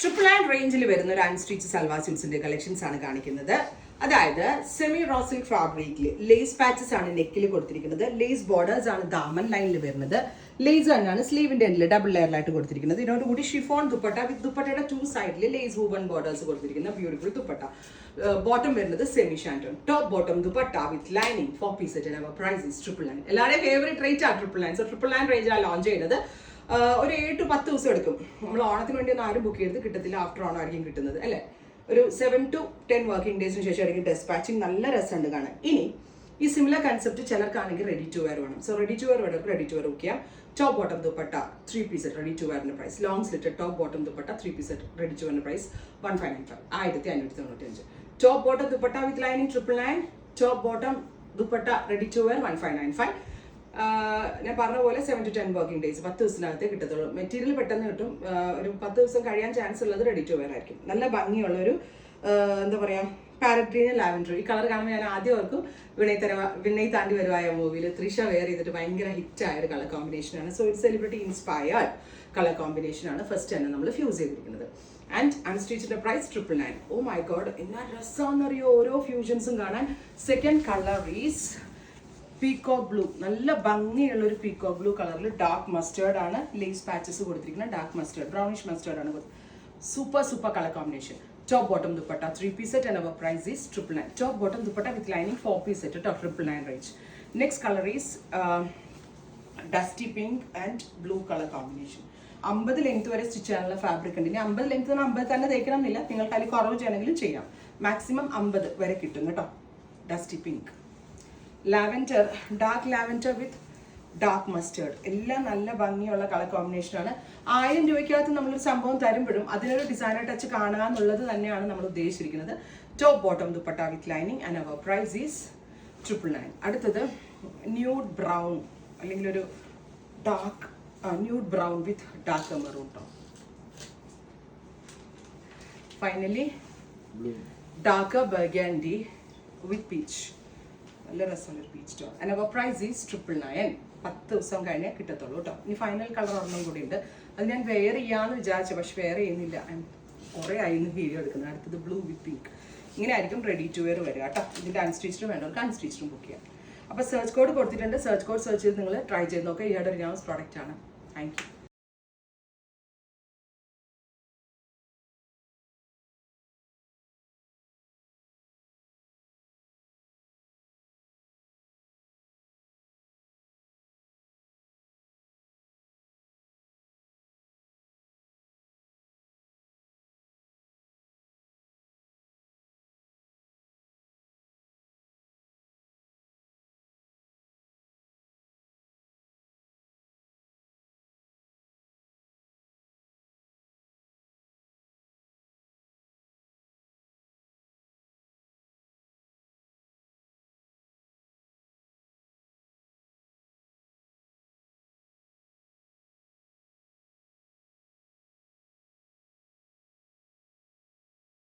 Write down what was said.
Triple റേഞ്ചിൽ വരുന്ന ഒരു അൺസ്റ്റിച്ച് സൽവാർ സ്യൂട്ട്സിന്റെ കളക്ഷൻസ് ആണ് കാണിക്കുന്നത്. അതായത് സെമി റോ സിൽക്ക് ഫാബ്രിക്കിൽ ലേസ് പാച്ചസ് ആണ് നെക്കിൽ കൊടുത്തിരിക്കുന്നത്. ലേസ് ബോർഡേഴ്സ് ആണ് ദാമൻ ലൈനിൽ വരുന്നത്. ലേസ് തന്നെയാണ് സ്ലീവിന്റെ എൻഡിൽ ഡബിൾ ലെയറിലായിട്ട് കൊടുത്തിരിക്കുന്നത്. ഇതിനോടുകൂടി ഷിഫോൺ ദുപ്പട്ട വിത്ത് ദുപ്പട്ടയുടെ 2 സൈഡിൽ ലേസ് വൂവൻ ബോർഡേഴ്സ് കൊടുത്തിരിക്കുന്ന ബ്യൂട്ടിഫുൾ ദുപ്പട്ട. ബോട്ടം വരുന്നത് semi shantoon. Top bottom dupatta with lining 4 piece set. Our price is 999. എല്ലാവരുടെയും ഫേവറേറ്റ് റേറ്റ് ആണ് 999. സോ 999 റേഞ്ചിലാണ് ലോഞ്ച് ചെയ്യുന്നത്. ഒരു 7 to 10 ദിവസം എടുക്കും. നമ്മൾ ഓണത്തിന് വേണ്ടി ഒന്നും ആരും ബുക്ക് ചെയ്ത് കിട്ടത്തില്ല. ആഫ്റ്റർ ഓണം ആയിരിക്കും കിട്ടുന്നത് അല്ലേ. ഒരു 7 to 10 വർക്കിംഗ് ഡേയ്സിന് ശേഷം ആയിരിക്കും ഡെസ്പാച്ചിങ്. നല്ല രസമുണ്ട് കാണാൻ. ഇനി ഈ സിമിലർ കൺസെപ്റ്റ് ചിലർക്കാണെങ്കിൽ റെഡി ടു വെയർ വേണം. സോ റെഡി ടു വെയർ വേണ്ടവർക്ക് റെഡി ടു വെയർ ബുക്ക് ചെയ്യാം. Top bottom dupatta 3 piece set ready to വെയറിന്റെ price. Long slitted top bottom dupatta 3 piece set ready to വെയറിന്റെ price 1595 1595. Top bottom dupatta with lining 999. Top bottom dupatta ready to wear 1595. ഞാൻ പറഞ്ഞ പോലെ 7 to 10 working days 10 ദിവസത്തിനകത്തേ കിട്ടത്തുള്ളൂ. Material പെട്ടെന്ന് കിട്ടും. ഒരു 10 ദിവസം കഴിയാൻ ചാൻസ് ഉള്ളത് റെഡി ടു വെയർ ആയിരിക്കും. നല്ല ഭംഗിയുള്ള ഒരു എന്താ പറയാ പാരറ്റ് ഗ്രീൻ ലാവൻഡർ. ഈ കളർ കാണുമ്പോൾ ഞാൻ ആദ്യം ഓർക്കും വിനയ് താണ്ടി വരുവായ മൂവിയിൽ തൃഷ വെയർ ചെയ്തിട്ട് ഭയങ്കര ഹിറ്റ് ആയ ഒരു കളർ കോമ്പിനേഷനാണ്. So it celebrity inspired colour കോമ്പിനേഷനാണ് ഫസ്റ്റ് തന്നെ നമ്മൾ ഫ്യൂസ് ചെയ്തിരിക്കുന്നത്. ആൻഡ് അൺസ്റ്റിച്ചിന്റെ പ്രൈസ് 999. ഓ മൈ ഗോഡ്, എന്നാ രസമാണെന്നറിയോ ഓരോ ഫ്യൂഷൻസും കാണാൻ. Second colour is peacock blue. നല്ല ഭംഗിയുള്ള ഒരു പീകോക്ക് ബ്ലൂ കളറിൽ ഡാർക്ക് മസ്റ്റേർഡ് ആണ് ലേസ് പാച്ചസ് കൊടുത്തിരിക്കുന്നത്. ഡാർക്ക് മസ്റ്റേർഡ് ബ്രൗണിഷ് മസ്റ്റേർഡ് ആണ്. Super colour combination. Top bottom dupatta 3 piece set and our price is 999. Top bottom dupatta with lining 4 piece set top 999 range. Next colour is dusty pink and blue colour combination. 50 length വരെ stitch ചെയ്യാനുള്ള fabric ഉണ്ട്. ഇനി 50 length 50 തന്നെ തേക്കണം എന്നില്ല. നിങ്ങൾക്ക് അതിൽ കുറവ് ചെയ്യണമെങ്കിലും ചെയ്യാം. മാക്സിമം 50 വരെ കിട്ടും കേട്ടോ. Dusty pink, lavender, dark lavender വിത്ത് ഡാർക്ക് മസ്റ്റേർഡ്. എല്ലാം നല്ല ഭംഗിയുള്ള കളർ കോമ്പിനേഷനാണ്. 1000 രൂപയ്ക്കകത്ത് നമ്മളൊരു സംഭവം തരുമ്പോഴും അതിനൊരു ഡിസൈനർ ടച്ച് കാണുക എന്നുള്ളത് തന്നെയാണ് നമ്മൾ ഉദ്ദേശിച്ചിരിക്കുന്നത്. Top bottom dupatta with lining and our price is 999. അടുത്തത് ന്യൂഡ് ബ്രൗൺ അല്ലെങ്കിൽ ഒരു dark nude brown with dark maroon tone. Finally dark burgundy with peach. നല്ല രസമുള്ള ഒരു peach tone and our price is 999. 10 ദിവസം കഴിഞ്ഞാൽ കിട്ടത്തുള്ളൂ കേട്ടോ. ഇനി ഫൈനൽ കളർ ഒരെണ്ണം കൂടി ഉണ്ട്. അത് ഞാൻ വെയർ ചെയ്യാമെന്ന് വിചാരിച്ചു, പക്ഷെ വെയർ ചെയ്യുന്നില്ല. കുറേ ആയിരുന്നു വീഡിയോ എടുക്കുന്നത്. അടുത്തത് ബ്ലൂ വിത്ത് പിങ്ക്. ഇങ്ങനെ ആയിരിക്കും റെഡി ടു വെയർ വരിക കേട്ടോ. ഇതിൻ്റെ അൺസ്റ്റിച്ചും വേണ്ടവർക്ക് അൺസ്റ്റിച്ചും ബുക്ക് ചെയ്യാം. അപ്പോൾ സെർച്ച് കോഡ് കൊടുത്തിട്ടുണ്ട്. സെർച്ച് കോഡ് സെർച്ച് ചെയ്ത് നിങ്ങൾ ട്രൈ ചെയ്ത് നോക്കുക. ഈയുടെ ഒരു പ്രോഡക്റ്റ് ആണ്. Thank you.